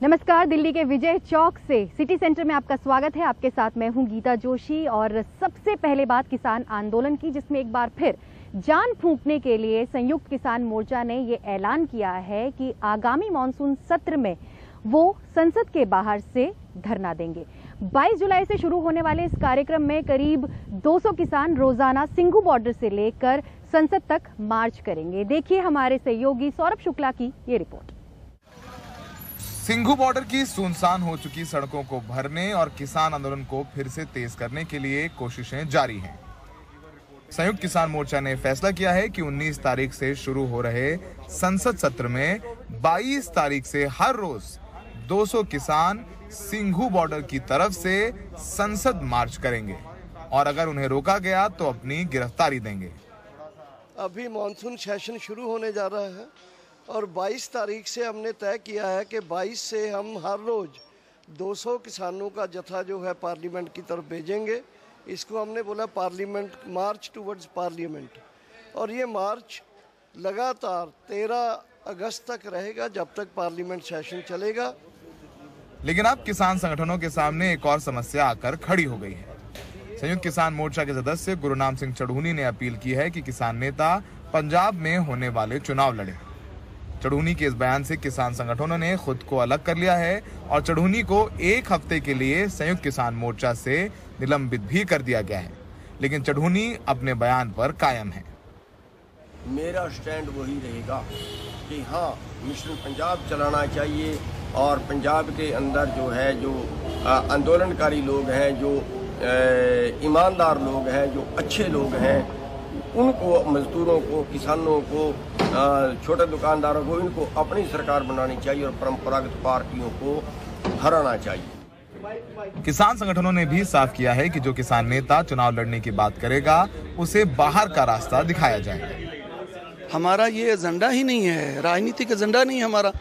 नमस्कार, दिल्ली के विजय चौक से सिटी सेंटर में आपका स्वागत है। आपके साथ मैं हूं गीता जोशी। और सबसे पहले बात किसान आंदोलन की, जिसमें एक बार फिर जान फूंकने के लिए संयुक्त किसान मोर्चा ने ये ऐलान किया है कि आगामी मॉनसून सत्र में वो संसद के बाहर से धरना देंगे। 22 जुलाई से शुरू होने वाले इस कार्यक्रम में करीब 200 किसान रोजाना सिंघू बॉर्डर से लेकर संसद तक मार्च करेंगे। देखिए हमारे सहयोगी सौरभ शुक्ला की ये रिपोर्ट। सिंघू बॉर्डर की सुनसान हो चुकी सड़कों को भरने और किसान आंदोलन को फिर से तेज करने के लिए कोशिशें जारी हैं। संयुक्त किसान मोर्चा ने फैसला किया है कि 19 तारीख से शुरू हो रहे संसद सत्र में 22 तारीख से हर रोज 200 किसान सिंघू बॉर्डर की तरफ से संसद मार्च करेंगे और अगर उन्हें रोका गया तो अपनी गिरफ्तारी देंगे। अभी मानसून सेशन शुरू होने जा रहा है और 22 तारीख से हमने तय किया है कि 22 से हम हर रोज 200 किसानों का जत्था जो है पार्लियामेंट की तरफ भेजेंगे। इसको हमने बोला पार्लियामेंट मार्च टुवर्ड्स पार्लियामेंट, और ये मार्च लगातार 13 अगस्त तक रहेगा, जब तक पार्लियामेंट सेशन चलेगा। लेकिन अब किसान संगठनों के सामने एक और समस्या आकर खड़ी हो गई है। संयुक्त किसान मोर्चा के सदस्य गुरुनाम सिंह चढ़ूनी ने अपील की है कि किसान नेता पंजाब में होने वाले चुनाव लड़े। चढ़ूनी के इस बयान से किसान संगठनों ने खुद को अलग कर लिया है और चढ़ूनी को 1 हफ्ते के लिए संयुक्त किसान मोर्चा से निलंबित भी कर दिया गया है। लेकिन चढ़ूनी अपने बयान पर कायम है। मेरा स्टैंड वही रहेगा कि हाँ, मिशन पंजाब चलाना चाहिए और पंजाब के अंदर जो है जो आंदोलनकारी लोग हैं, जो ईमानदार लोग हैं, जो अच्छे लोग हैं, उनको, मजदूरों को, किसानों को, छोटे दुकानदारों को, इनको अपनी सरकार बनानी चाहिए और परंपरागत पार्टियों को हराना चाहिए। किसान संगठनों ने भी साफ किया है कि जो किसान नेता चुनाव लड़ने की बात करेगा उसे बाहर का रास्ता दिखाया जाएगा। हमारा ये एजेंडा ही नहीं है, राजनीतिक एजेंडा नहीं है हमारा,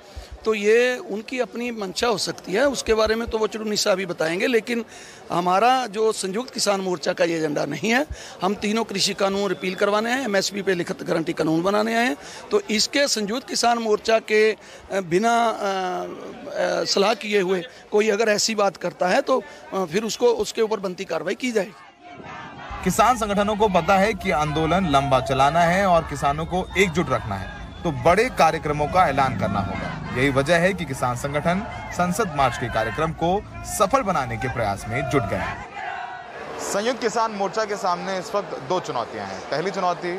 तो ये उनकी अपनी मंशा हो सकती है, उसके बारे में तो वो चढ़ूनी साहब ही बताएंगे। लेकिन हमारा जो संयुक्त किसान मोर्चा का ये एजेंडा नहीं है। हम तीनों कृषि कानून रिपील करवाने हैं, एमएसपी पे लिखित गारंटी कानून बनाने आए हैं। तो इसके संयुक्त किसान मोर्चा के बिना सलाह किए हुए कोई अगर ऐसी बात करता है तो फिर उसके ऊपर बनती कार्रवाई की जाएगी। किसान संगठनों को पता है कि आंदोलन लंबा चलाना है और किसानों को एकजुट रखना है, तो बड़े कार्यक्रमों का ऐलान करना होगा। यही वजह है कि किसान संगठन संसद मार्च के कार्यक्रम को सफल बनाने के प्रयास में जुट गए हैं। संयुक्त किसान मोर्चा के सामने इस वक्त 2 चुनौतियां हैं। पहली चुनौती,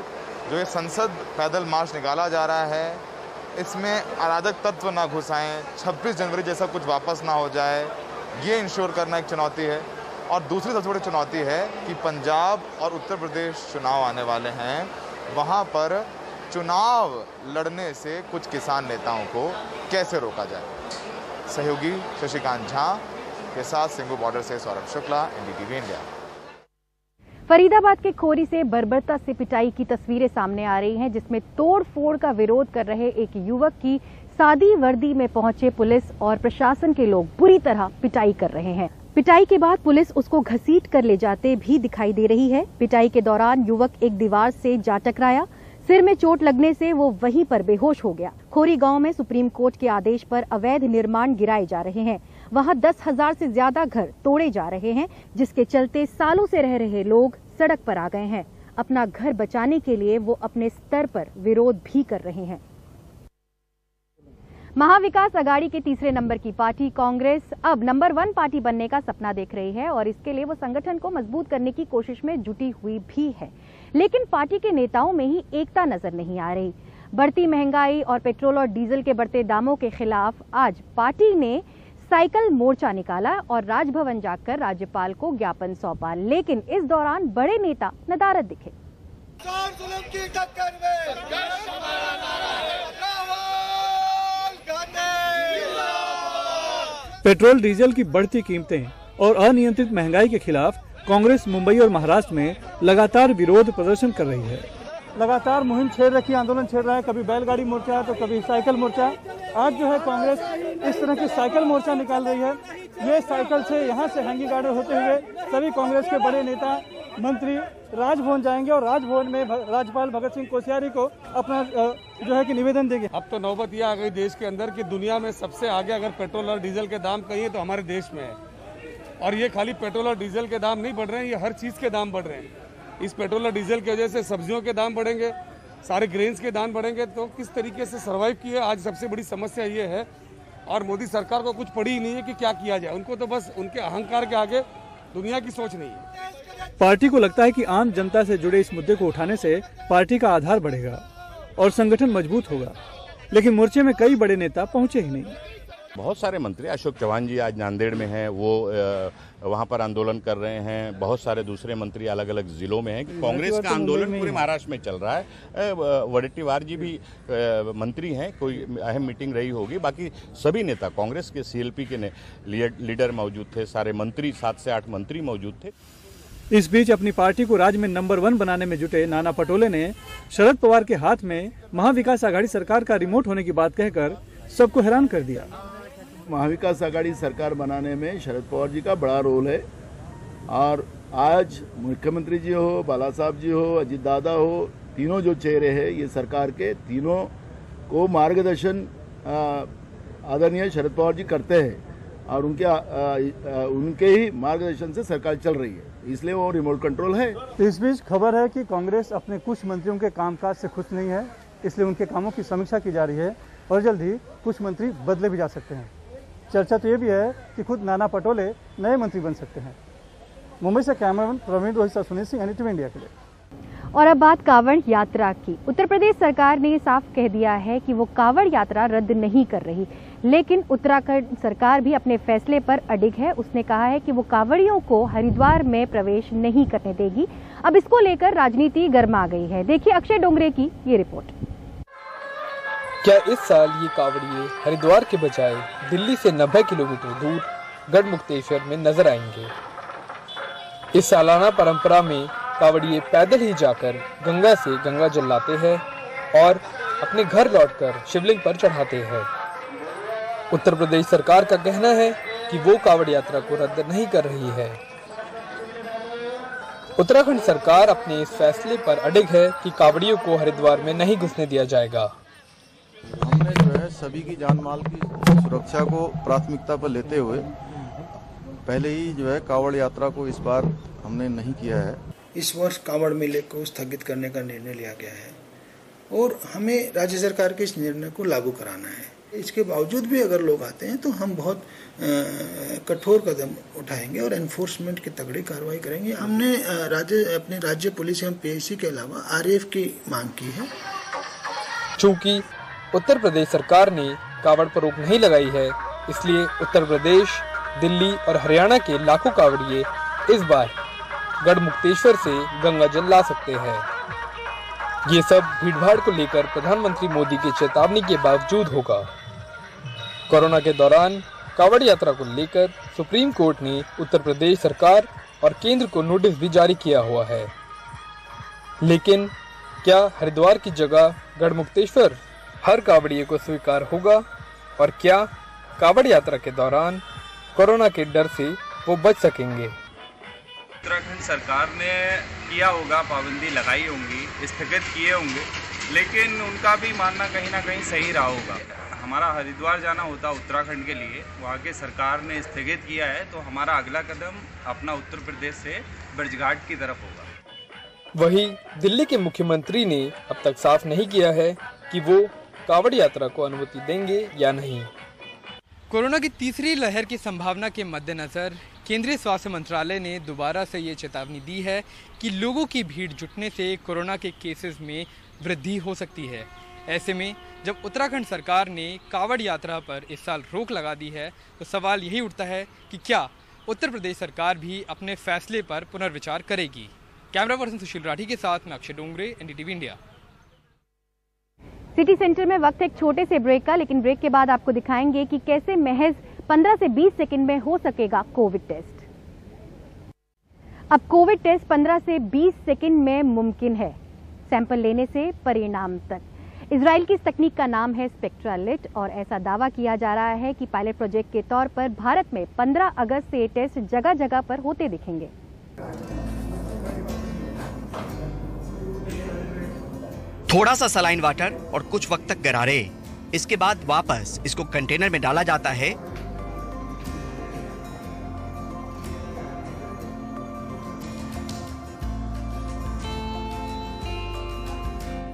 जो ये संसद पैदल मार्च निकाला जा रहा है, इसमें अराजक तत्व ना घुस आएं, 26 जनवरी जैसा कुछ वापस ना हो जाए, ये इंश्योर करना एक चुनौती है। और दूसरी सबसे बड़ी चुनौती है कि पंजाब और उत्तर प्रदेश चुनाव आने वाले हैं, वहाँ पर चुनाव लड़ने से कुछ किसान नेताओं को कैसे रोका जाए। सहयोगी शशिकांत झा के साथ सिंघू बॉर्डर से सौरभ शुक्ला, एनडीटीवी इंडिया। फरीदाबाद के खोरी से बर्बरता से पिटाई की तस्वीरें सामने आ रही हैं, जिसमें तोड़-फोड़ का विरोध कर रहे एक युवक की सादी वर्दी में पहुंचे पुलिस और प्रशासन के लोग बुरी तरह पिटाई कर रहे हैं। पिटाई के बाद पुलिस उसको घसीट कर ले जाते भी दिखाई दे रही है। पिटाई के दौरान युवक एक दीवार से जा टकराया, सिर में चोट लगने से वो वहीं पर बेहोश हो गया। खोरी गांव में सुप्रीम कोर्ट के आदेश पर अवैध निर्माण गिराए जा रहे हैं। वहां 10,000 से ज्यादा घर तोड़े जा रहे हैं, जिसके चलते सालों से रह रहे लोग सड़क पर आ गए हैं। अपना घर बचाने के लिए वो अपने स्तर पर विरोध भी कर रहे हैं। महाविकास आघाड़ी के तीसरे नंबर की पार्टी कांग्रेस अब नंबर 1 पार्टी बनने का सपना देख रही है और इसके लिए वो संगठन को मजबूत करने की कोशिश में जुटी हुई भी है। लेकिन पार्टी के नेताओं में ही एकता नजर नहीं आ रही। बढ़ती महंगाई और पेट्रोल और डीजल के बढ़ते दामों के खिलाफ आज पार्टी ने साइकिल मोर्चा निकाला और राजभवन जाकर राज्यपाल को ज्ञापन सौंपा। लेकिन इस दौरान बड़े नेता नदारद दिखे। पेट्रोल डीजल की बढ़ती कीमतें और अनियंत्रित महंगाई के खिलाफ कांग्रेस मुंबई और महाराष्ट्र में लगातार विरोध प्रदर्शन कर रही है। लगातार मुहिम छेड़ रखी, आंदोलन छेड़ रहा है। कभी बैलगाड़ी मोर्चा है तो कभी साइकिल मोर्चा। आज जो है कांग्रेस इस तरह की साइकिल मोर्चा निकाल रही है। ये साइकिल से यहाँ से हैंगी गार्डर होते हुए सभी कांग्रेस के बड़े नेता मंत्री राजभवन जाएंगे और राजभवन में राज्यपाल भगत सिंह कोश्यारी को अपना जो है कि निवेदन देंगे। अब तो नौबत यह आ गई देश के अंदर कि दुनिया में सबसे आगे अगर पेट्रोल और डीजल के दाम कहीं है तो हमारे देश में है। और ये खाली पेट्रोल और डीजल के दाम नहीं बढ़ रहे हैं, ये हर चीज़ के दाम बढ़ रहे हैं। इस पेट्रोल और डीजल की वजह से सब्जियों के दाम बढ़ेंगे, सारे ग्रेन्स के दाम बढ़ेंगे, तो किस तरीके से सर्वाइव किए, आज सबसे बड़ी समस्या ये है। और मोदी सरकार को कुछ पड़ी ही नहीं है कि क्या किया जाए, उनको तो बस उनके अहंकार के आगे दुनिया की सोच नहीं है। पार्टी को लगता है कि आम जनता से जुड़े इस मुद्दे को उठाने से पार्टी का आधार बढ़ेगा और संगठन मजबूत होगा, लेकिन मोर्चे में कई बड़े नेता पहुंचे ही नहीं। बहुत सारे मंत्री, अशोक चौहान जी आज नांदेड़ में हैं, वो वहाँ पर आंदोलन कर रहे हैं। बहुत सारे दूसरे मंत्री अलग अलग जिलों में हैं। कांग्रेस का आंदोलन पूरे महाराष्ट्र में चल रहा है। वडेट्टीवार जी भी मंत्री हैं, कोई अहम मीटिंग रही होगी। बाकी सभी नेता कांग्रेस के सीएलपी के लीडर मौजूद थे, सारे मंत्री 7 से 8 मंत्री मौजूद थे। इस बीच अपनी पार्टी को राज्य में नंबर 1 बनाने में जुटे नाना पटोले ने शरद पवार के हाथ में महाविकास आघाड़ी सरकार का रिमोट होने की बात कहकर सबको हैरान कर दिया। महाविकास आघाड़ी सरकार बनाने में शरद पवार जी का बड़ा रोल है और आज मुख्यमंत्री जी हो, बाला साहब जी हो, अजीत दादा हो, तीनों जो चेहरे हैं ये सरकार के, तीनों को मार्गदर्शन आदरणीय शरद पवार जी करते हैं और उनके ही मार्गदर्शन से सरकार चल रही है, इसलिए वो रिमोट कंट्रोल है। इस बीच खबर है कि कांग्रेस अपने कुछ मंत्रियों के कामकाज से खुश नहीं है, इसलिए उनके कामों की समीक्षा की जा रही है और जल्द ही कुछ मंत्री बदले भी जा सकते हैं। चर्चा तो ये भी है कि खुद नाना पटोले नए मंत्री बन सकते हैं। मुंबई से कैमरामैन प्रवीण रोहित से सुनील सिंह, NDTV इंडिया के लिए। और अब बात कांवड़ यात्रा की। उत्तर प्रदेश सरकार ने साफ कह दिया है कि वो कांवड़ यात्रा रद्द नहीं कर रही, लेकिन उत्तराखंड सरकार भी अपने फैसले पर अडिग है। उसने कहा है कि वो कांवड़ियों को हरिद्वार में प्रवेश नहीं करने देगी। अब इसको लेकर राजनीति गर्मा गई है। देखिए अक्षय डोंगरे की ये रिपोर्ट। क्या इस साल ये कांवड़िए हरिद्वार के बजाय दिल्ली से 90 किलोमीटर दूर गढ़मुक्तेश्वर में नजर आएंगे? इस सालाना परंपरा में कांवड़िए पैदल ही जाकर गंगा से गंगा जल लाते हैं और अपने घर लौटकर शिवलिंग पर चढ़ाते हैं। उत्तर प्रदेश सरकार का कहना है कि वो कांवड़ यात्रा को रद्द नहीं कर रही है। उत्तराखंड सरकार अपने इस फैसले पर अडिग है कि कांवड़ियों को हरिद्वार में नहीं घुसने दिया जाएगा। हमने जो है सभी की जान माल की सुरक्षा को प्राथमिकता पर लेते हुए पहले ही जो है कांवड़ यात्रा को इस बार हमने नहीं किया है। इस वर्ष कांवड़ मेले को स्थगित करने का निर्णय लिया गया है और हमें राज्य सरकार के इस निर्णय को लागू कराना है। इसके बावजूद भी अगर लोग आते हैं तो हम बहुत कठोर कदम उठाएंगे और एनफोर्समेंट की तगड़ी कार्रवाई करेंगे। हमने अपने राज्य पुलिस एवं पीएसी के अलावा RAF की मांग की है। चूंकि उत्तर प्रदेश सरकार ने कांवड़ पर रोक नहीं लगाई है, इसलिए उत्तर प्रदेश, दिल्ली और हरियाणा के लाखों कांवड़िए इस बार गढ़मुक्तेश्वर से गंगा जल ला सकते हैं। ये सब भीड़भाड़ को लेकर प्रधानमंत्री मोदी की चेतावनी के बावजूद होगा। कोरोना के दौरान कांवड़ यात्रा को लेकर सुप्रीम कोर्ट ने उत्तर प्रदेश सरकार और केंद्र को नोटिस भी जारी किया हुआ है। लेकिन क्या हरिद्वार की जगह गढ़मुक्तेश्वर हर कांवड़िए को स्वीकार होगा और क्या कांवड़ यात्रा के दौरान कोरोना के डर से वो बच सकेंगे? उत्तराखंड सरकार ने किया होगा, पाबंदी लगाई होंगी, स्थगित किए होंगे, लेकिन उनका भी मानना कहीं ना कहीं सही रहा होगा। हमारा हरिद्वार जाना होता उत्तराखंड के लिए, वहाँ के सरकार ने स्थगित किया है, तो हमारा अगला कदम अपना उत्तर प्रदेश से ब्रजघाट की तरफ होगा। वहीं दिल्ली के मुख्यमंत्री ने अब तक साफ नहीं किया है कि वो कांवड़ यात्रा को अनुमति देंगे या नहीं। कोरोना की तीसरी लहर की संभावना के मद्देनजर केंद्रीय स्वास्थ्य मंत्रालय ने दोबारा से ये चेतावनी दी है कि लोगों की भीड़ जुटने से कोरोना के केसेस में वृद्धि हो सकती है। ऐसे में जब उत्तराखंड सरकार ने कांवड़ यात्रा पर इस साल रोक लगा दी है, तो सवाल यही उठता है कि क्या उत्तर प्रदेश सरकार भी अपने फैसले पर पुनर्विचार करेगी। कैमरा पर्सन सुशील राठी के साथ मैं Akshay Dongre, NDTV India. City centre में वक्त एक छोटे से ब्रेक का, लेकिन ब्रेक के बाद आपको दिखाएंगे कि कैसे महज 15 से 20 सेकंड में हो सकेगा कोविड टेस्ट। अब कोविड टेस्ट 15 से 20 सेकंड में मुमकिन है, सैंपल लेने से परिणाम तक। इजराइल की इस तकनीक का नाम है स्पेक्ट्रालिट और ऐसा दावा किया जा रहा है कि पायलट प्रोजेक्ट के तौर पर भारत में 15 अगस्त से टेस्ट जगह जगह पर होते दिखेंगे। थोड़ा सा सलाइन वाटर और कुछ वक्त तक गरारे, इसके बाद वापस इसको कंटेनर में डाला जाता है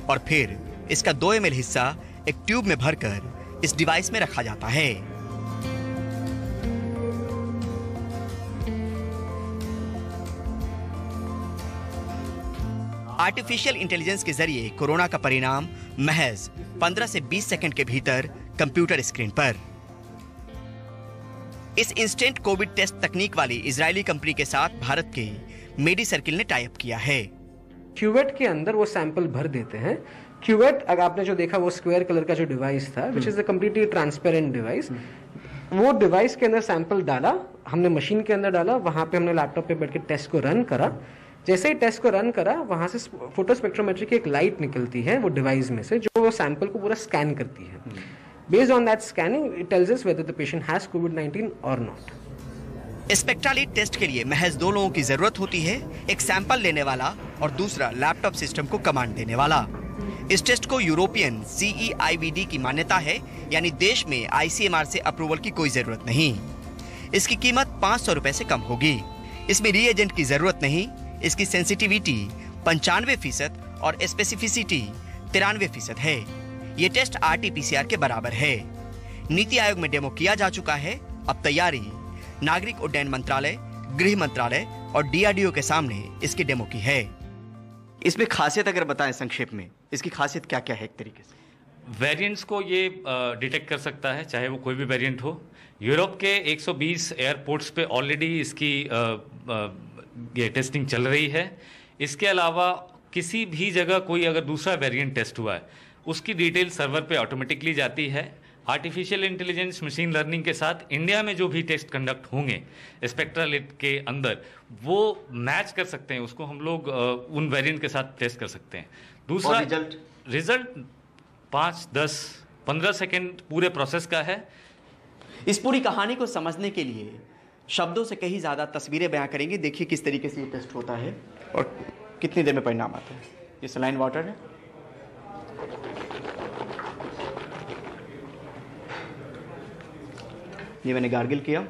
और फिर इसका 2 ml हिस्सा एक ट्यूब में भरकर इस डिवाइस में रखा जाता है। आर्टिफिशियल इंटेलिजेंस के जरिए कोरोना का परिणाम महज 15 से 20 सेकंड के भीतर कंप्यूटर स्क्रीन पर। इस इंस्टेंट कोविड टेस्ट तकनीक वाली इजरायली कंपनी के साथ भारत के मेडी सर्किल ने टाई अप किया है। क्यूवेट के अंदर वो सैंपल भर देते हैं। क्यूवेट अगर आपने जो देखा वो स्क्वायर कलर का जो डिवाइस था, which is a completely transparent device, वो डिवाइस के अंदर सैंपल डाला, हमने मशीन के अंदर डाला, वहां पे हमने लैपटॉप पे बैठ के टेस्ट को रन करा। जैसे ही टेस्ट को रन करा, वहां से फोटो स्पेक्ट्रोमेट्री की एक लाइट निकलती है वो डिवाइस में से, जो वो सैंपल को पूरा स्कैन करती है। Based on that scanning it tells us whether the patient has कोविड-19 और नॉट। स्पेक्ट्रालिट टेस्ट के लिए महज 2 लोगों की जरूरत होती है, एक सैंपल लेने वाला और दूसरा लैपटॉप सिस्टम को कमांड देने वाला। इस टेस्ट को यूरोपियन CEIVD की मान्यता है, यानी देश में ICMR से अप्रूवल की कोई जरूरत नहीं। इसकी कीमत 500 रुपए से कम होगी। इसमें रीएजेंट की जरूरत नहीं। इसकी सेंसिटिविटी 95% और स्पेसिफिसिटी 93% है। ये टेस्ट RT-PCR के बराबर है। नीति आयोग में डेमो किया जा चुका है। अब तैयारी नागरिक उड्डयन मंत्रालय, गृह मंत्रालय और DRDO के सामने इसकी डेमो की है। इसमें खासियत अगर बताएं संक्षेप में, इसकी खासियत क्या क्या है? एक तरीके से वेरिएंट्स को ये डिटेक्ट कर सकता है, चाहे वो कोई भी वेरिएंट हो। यूरोप के 120 एयरपोर्ट्स पे ऑलरेडी इसकी ये टेस्टिंग चल रही है। इसके अलावा किसी भी जगह कोई अगर दूसरा वेरिएंट टेस्ट हुआ है, उसकी डिटेल सर्वर पे ऑटोमेटिकली जाती है। आर्टिफिशियल इंटेलिजेंस मशीन लर्निंग के साथ इंडिया में जो भी टेस्ट कंडक्ट होंगे स्पेक्ट्रालिट के अंदर, वो मैच कर सकते हैं, उसको हम लोग उन वेरिएंट के साथ टेस्ट कर सकते हैं। दूसरा रिजल्ट 5, 10, 15 सेकेंड पूरे प्रोसेस का है। इस पूरी कहानी को समझने के लिए शब्दों से कहीं ज्यादा तस्वीरें बयां करेंगे। देखिए किस तरीके से ये टेस्ट होता है और कितनी देर में परिणाम आता है। ये सलाइन वाटर है, ये मैंने गार्गिल किया।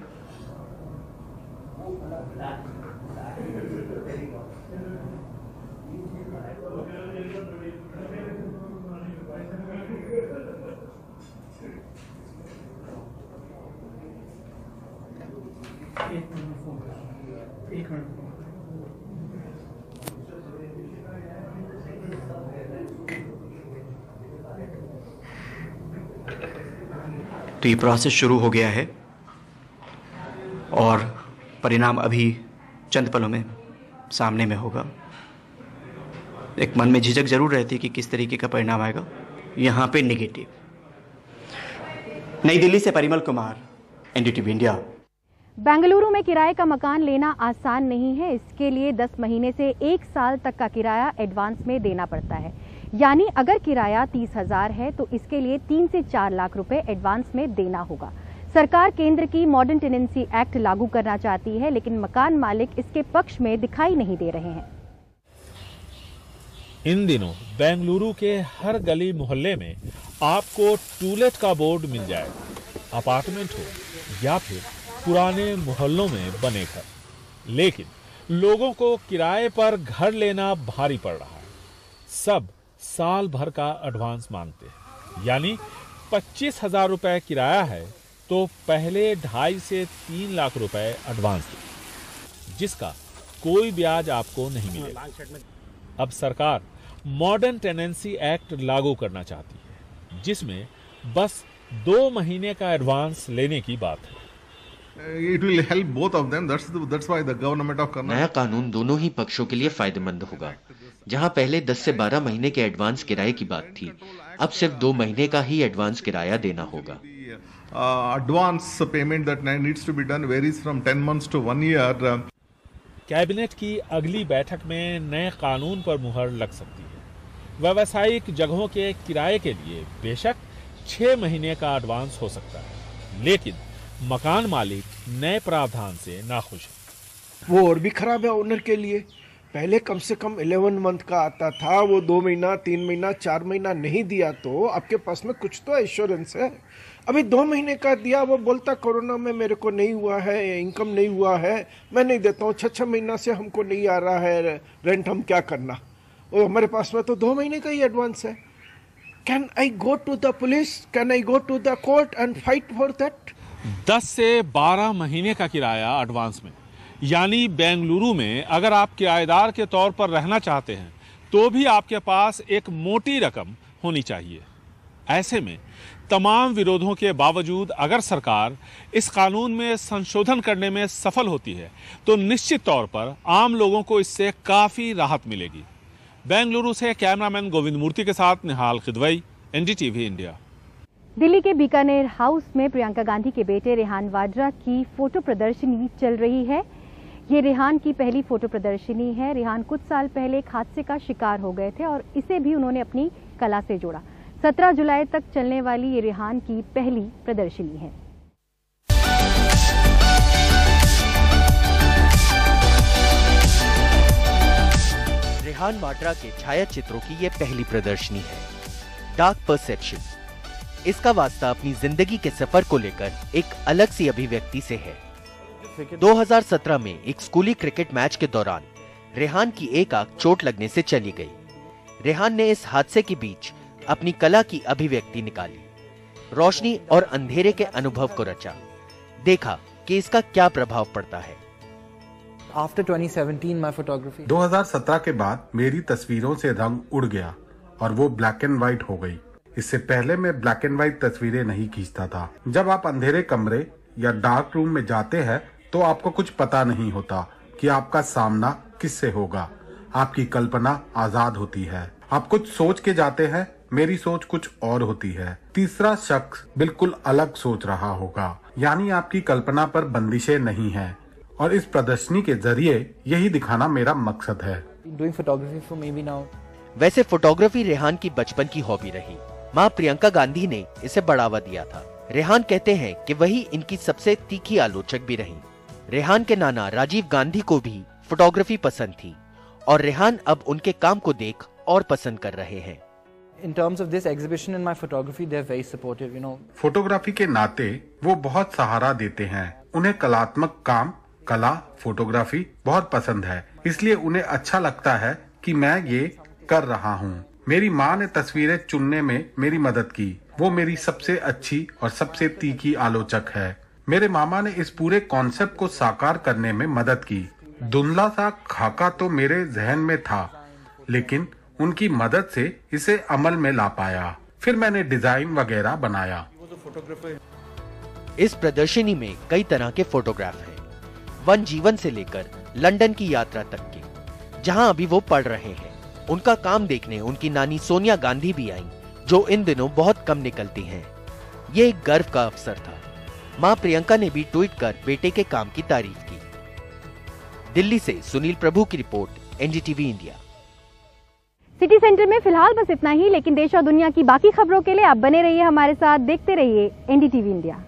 तो ये प्रोसेस शुरू हो गया है और परिणाम अभी चंद पलों में सामने में होगा। एक मन में झिझक जरूर रहती है कि किस तरीके का परिणाम आएगा। यहाँ पे नेगेटिव। नई दिल्ली से परिमल कुमार, NDTV इंडिया। बेंगलुरु में किराए का मकान लेना आसान नहीं है। इसके लिए 10 महीने से 1 साल तक का किराया एडवांस में देना पड़ता है। यानी अगर किराया 30,000 है तो इसके लिए 3 से 4 लाख रुपए एडवांस में देना होगा। सरकार केंद्र की मॉडर्न टेनेंसी एक्ट लागू करना चाहती है, लेकिन मकान मालिक इसके पक्ष में दिखाई नहीं दे रहे हैं। इन दिनों बेंगलुरु के हर गली मोहल्ले में आपको टूलेट का बोर्ड मिल जाएगा। अपार्टमेंट हो या फिर पुराने मोहल्लों में बने घर, लेकिन लोगों को किराए पर घर लेना भारी पड़ रहा है। सब साल भर का एडवांस मांगते हैं। यानी 25,000 रुपए किराया है तो पहले 2.5 से 3 लाख रुपए एडवांस दें, जिसका कोई ब्याज आपको नहीं मिलेगा। अब सरकार मॉडर्न टेनेंसी एक्ट लागू करना चाहती है, जिसमें बस 2 महीने का एडवांस लेने की बात है। It will help both of them. That's why the government of Karnataka. नया कानून दोनों ही पक्षों के लिए फायदेमंद होगा। जहां पहले 10 से 12 महीने के एडवांस किराए की बात थी, अब सिर्फ 2 महीने का ही एडवांस किराया देना होगा। Advance payment that needs to be done varies from 10 months to 1 year. Cabinet की अगली बैठक में नए कानून पर मुहर लग सकती है। व्यावसायिक जगहों के किराए के लिए बेशक 6 महीने का एडवांस हो सकता है, लेकिन मकान मालिक नए प्रावधान से नाखुश है। वो और भी खराब है ओनर के लिए। पहले कम से कम 11 मंथ का आता था, वो 2 महीना 3 महीना 4 महीना नहीं दिया तो आपके पास में कुछ तो एश्योरेंस है। अभी 2 महीने का दिया, वो बोलता कोरोना में मेरे को नहीं हुआ है, इनकम नहीं हुआ है, मैं नहीं देता हूँ, 6 महीना से हमको नहीं आ रहा है रेंट, हम क्या करना। और हमारे पास में तो 2 महीने का ही एडवांस है। Can I go to the police, can I go to the court and fight for that? 10 से 12 महीने का किराया एडवांस में, यानी बेंगलुरु में अगर आप किराएदार के तौर पर रहना चाहते हैं तो भी आपके पास एक मोटी रकम होनी चाहिए। ऐसे में तमाम विरोधों के बावजूद अगर सरकार इस कानून में संशोधन करने में सफल होती है तो निश्चित तौर पर आम लोगों को इससे काफी राहत मिलेगी। बेंगलुरु से कैमरामैन गोविंद मूर्ति के साथ निहाल खिदवई, एनडीटीवी इंडिया। दिल्ली के बीकानेर हाउस में प्रियंका गांधी के बेटे रेहान वाड्रा की फोटो प्रदर्शनी चल रही है। ये रेहान की पहली फोटो प्रदर्शनी है। रेहान कुछ साल पहले एक हादसे का शिकार हो गए थे और इसे भी उन्होंने अपनी कला से जोड़ा। 17 जुलाई तक चलने वाली ये रेहान की पहली प्रदर्शनी है। रेहान वाड्रा के छायाचित्रों की ये पहली प्रदर्शनी है। डार्क परसेप्शन, इसका वास्ता अपनी जिंदगी के सफर को लेकर एक अलग सी अभिव्यक्ति से है। 2017 में एक स्कूली क्रिकेट मैच के दौरान रेहान की एक आंख चोट लगने से चली गई। रेहान ने इस हादसे के बीच अपनी कला की अभिव्यक्ति निकाली, रोशनी और अंधेरे के अनुभव को रचा, देखा कि इसका क्या प्रभाव पड़ता है। After 2017, my photography 2017 के बाद मेरी तस्वीरों से रंग उड़ गया और वो ब्लैक एंड व्हाइट हो गई। इससे पहले मैं ब्लैक एंड व्हाइट तस्वीरें नहीं खींचता था। जब आप अंधेरे कमरे या डार्क रूम में जाते हैं तो आपको कुछ पता नहीं होता कि आपका सामना किससे होगा। आपकी कल्पना आजाद होती है, आप कुछ सोच के जाते हैं, मेरी सोच कुछ और होती है। तीसरा शख्स बिल्कुल अलग सोच रहा होगा, यानी आपकी कल्पना पर बंदिशें नहीं है। और इस प्रदर्शनी के जरिए यही दिखाना मेरा मकसद है। doing photography for maybe now. वैसे फोटोग्राफी रेहान की बचपन की हॉबी रही। माँ प्रियंका गांधी ने इसे बढ़ावा दिया था। रेहान कहते हैं कि वही इनकी सबसे तीखी आलोचक भी रही। रेहान के नाना राजीव गांधी को भी फोटोग्राफी पसंद थी और रेहान अब उनके काम को देख और पसंद कर रहे हैं। In terms of this exhibition and my photography, they're very supportive, you know. Photography के नाते वो बहुत सहारा देते हैं। उन्हें कलात्मक काम, कला, फोटोग्राफी बहुत पसंद है, इसलिए उन्हें अच्छा लगता है कि मैं ये कर रहा हूँ। मेरी माँ ने तस्वीरें चुनने में मेरी मदद की। वो मेरी सबसे अच्छी और सबसे तीखी आलोचक है। मेरे मामा ने इस पूरे कॉन्सेप्ट को साकार करने में मदद की। धुंधला सा खाका तो मेरे जहन में था, लेकिन उनकी मदद से इसे अमल में ला पाया। फिर मैंने डिजाइन वगैरह बनाया। इस प्रदर्शनी में कई तरह के फोटोग्राफ हैं, वन जीवन से लेकर लंदन की यात्रा तक के, जहां अभी वो पढ़ रहे हैं। उनका काम देखने उनकी नानी सोनिया गांधी भी आईं, जो इन दिनों बहुत कम निकलती हैं। ये एक गर्व का अवसर था। मां प्रियंका ने भी ट्वीट कर बेटे के काम की तारीफ की। दिल्ली से सुनील प्रभु की report, NDTV India. City centre में फिलहाल बस इतना ही, लेकिन देश और दुनिया की बाकी खबरों के लिए आप बने रहिए हमारे साथ, देखते रहिए एनडीटीवी इंडिया।